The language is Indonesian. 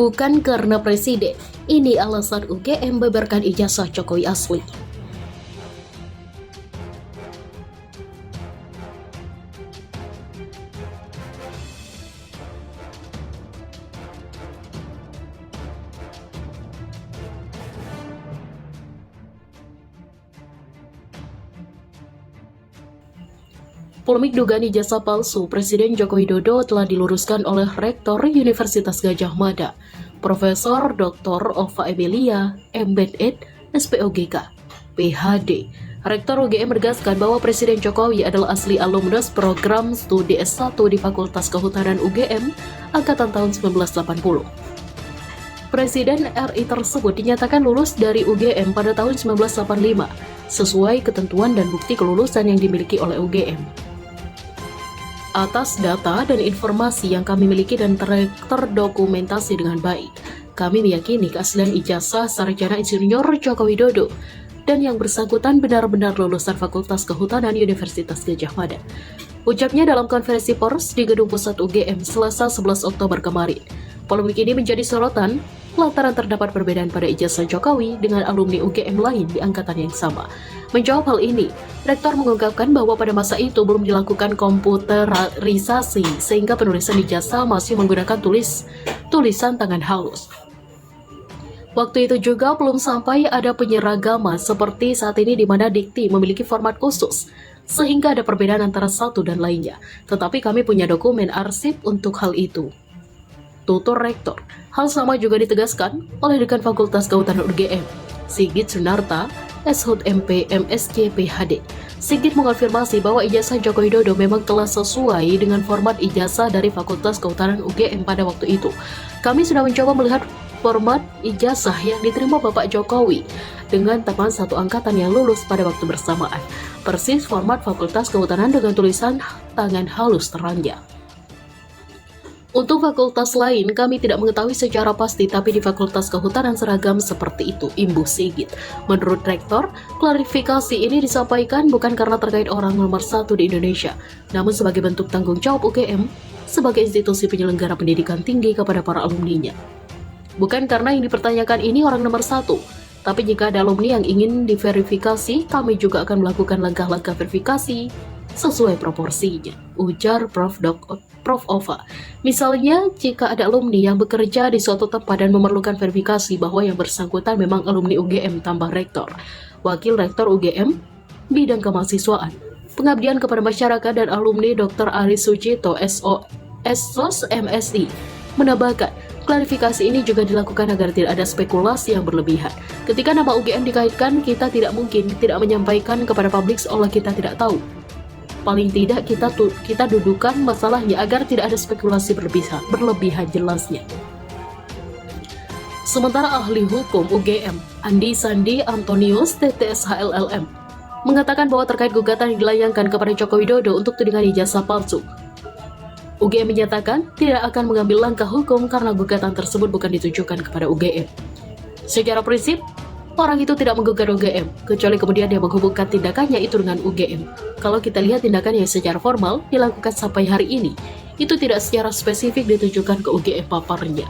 bukan karena presiden. Ini alasan UGM beberkan ijazah Jokowi asli. Polemik dugaan ijazah palsu Presiden Joko Widodo telah diluruskan oleh Rektor Universitas Gadjah Mada, Profesor Dr. Ova Emilia, M.Ed, SPOGK, PhD. Rektor UGM menegaskan bahwa Presiden Jokowi adalah asli alumnus program studi S1 di Fakultas Kehutanan UGM angkatan tahun 1980. Presiden RI tersebut dinyatakan lulus dari UGM pada tahun 1985, sesuai ketentuan dan bukti kelulusan yang dimiliki oleh UGM. Atas data dan informasi yang kami miliki dan terdokumentasi dengan baik, kami meyakini keaslian ijazah sarjana insinyur Joko Widodo dan yang bersangkutan benar-benar lulusan Fakultas Kehutanan Universitas Gadjah Mada. Ucapnya dalam konferensi pers di Gedung Pusat UGM Selasa 11 Oktober kemarin. Polemik ini menjadi sorotan lantaran terdapat perbedaan pada ijazah Jokowi dengan alumni UGM lain di angkatan yang sama. Menjawab hal ini, Rektor mengungkapkan bahwa pada masa itu belum dilakukan komputerisasi sehingga penulisan ijazah masih menggunakan tulisan tangan halus. Waktu itu juga belum sampai ada penyeragaman seperti saat ini di mana dikti memiliki format khusus, sehingga ada perbedaan antara satu dan lainnya. Tetapi kami punya dokumen arsip untuk hal itu. Tutur Rektor. Hal sama juga ditegaskan oleh Dekan Fakultas Kehutanan UGM, Sigit Sunarta, SHUT MP MSc PhD. Sigit mengonfirmasi bahwa ijazah Joko Widodo memang telah sesuai dengan format ijazah dari Fakultas Kehutanan UGM pada waktu itu. Kami sudah mencoba melihat format ijazah yang diterima Bapak Jokowi dengan teman satu angkatan yang lulus pada waktu bersamaan. Persis format Fakultas Kehutanan dengan tulisan tangan halus terangnya. Untuk fakultas lain, kami tidak mengetahui secara pasti, tapi di Fakultas Kehutanan seragam seperti itu, imbuh Sigit. Menurut Rektor, klarifikasi ini disampaikan bukan karena terkait orang nomor satu di Indonesia, namun sebagai bentuk tanggung jawab UGM sebagai institusi penyelenggara pendidikan tinggi kepada para alumninya. Bukan karena yang dipertanyakan ini orang nomor satu, tapi jika ada alumni yang ingin diverifikasi, kami juga akan melakukan langkah-langkah verifikasi sesuai proporsinya, ujar Prof. Ova. Misalnya, jika ada alumni yang bekerja di suatu tempat dan memerlukan verifikasi bahwa yang bersangkutan memang alumni UGM, tambah Rektor. Wakil Rektor UGM, Bidang Kemahasiswaan, Pengabdian kepada Masyarakat dan Alumni Dr. Aris Sucipto, SOS MSI, menambahkan, klarifikasi ini juga dilakukan agar tidak ada spekulasi yang berlebihan. Ketika nama UGM dikaitkan, kita tidak mungkin tidak menyampaikan kepada publik seolah kita tidak tahu. Paling tidak kita dudukan masalahnya agar tidak ada spekulasi berlebihan, jelasnya. Sementara ahli hukum UGM, Andi Sandi Antonius TTSH LLM, mengatakan bahwa terkait gugatan yang dilayangkan kepada Joko Widodo untuk tudingan ijazah palsu, UGM menyatakan tidak akan mengambil langkah hukum karena gugatan tersebut bukan ditujukan kepada UGM. Secara prinsip, orang itu tidak menggugat UGM, kecuali kemudian dia menghubungkan tindakannya itu dengan UGM. Kalau kita lihat tindakan yang secara formal dilakukan sampai hari ini, itu tidak secara spesifik ditujukan ke UGM paparnya.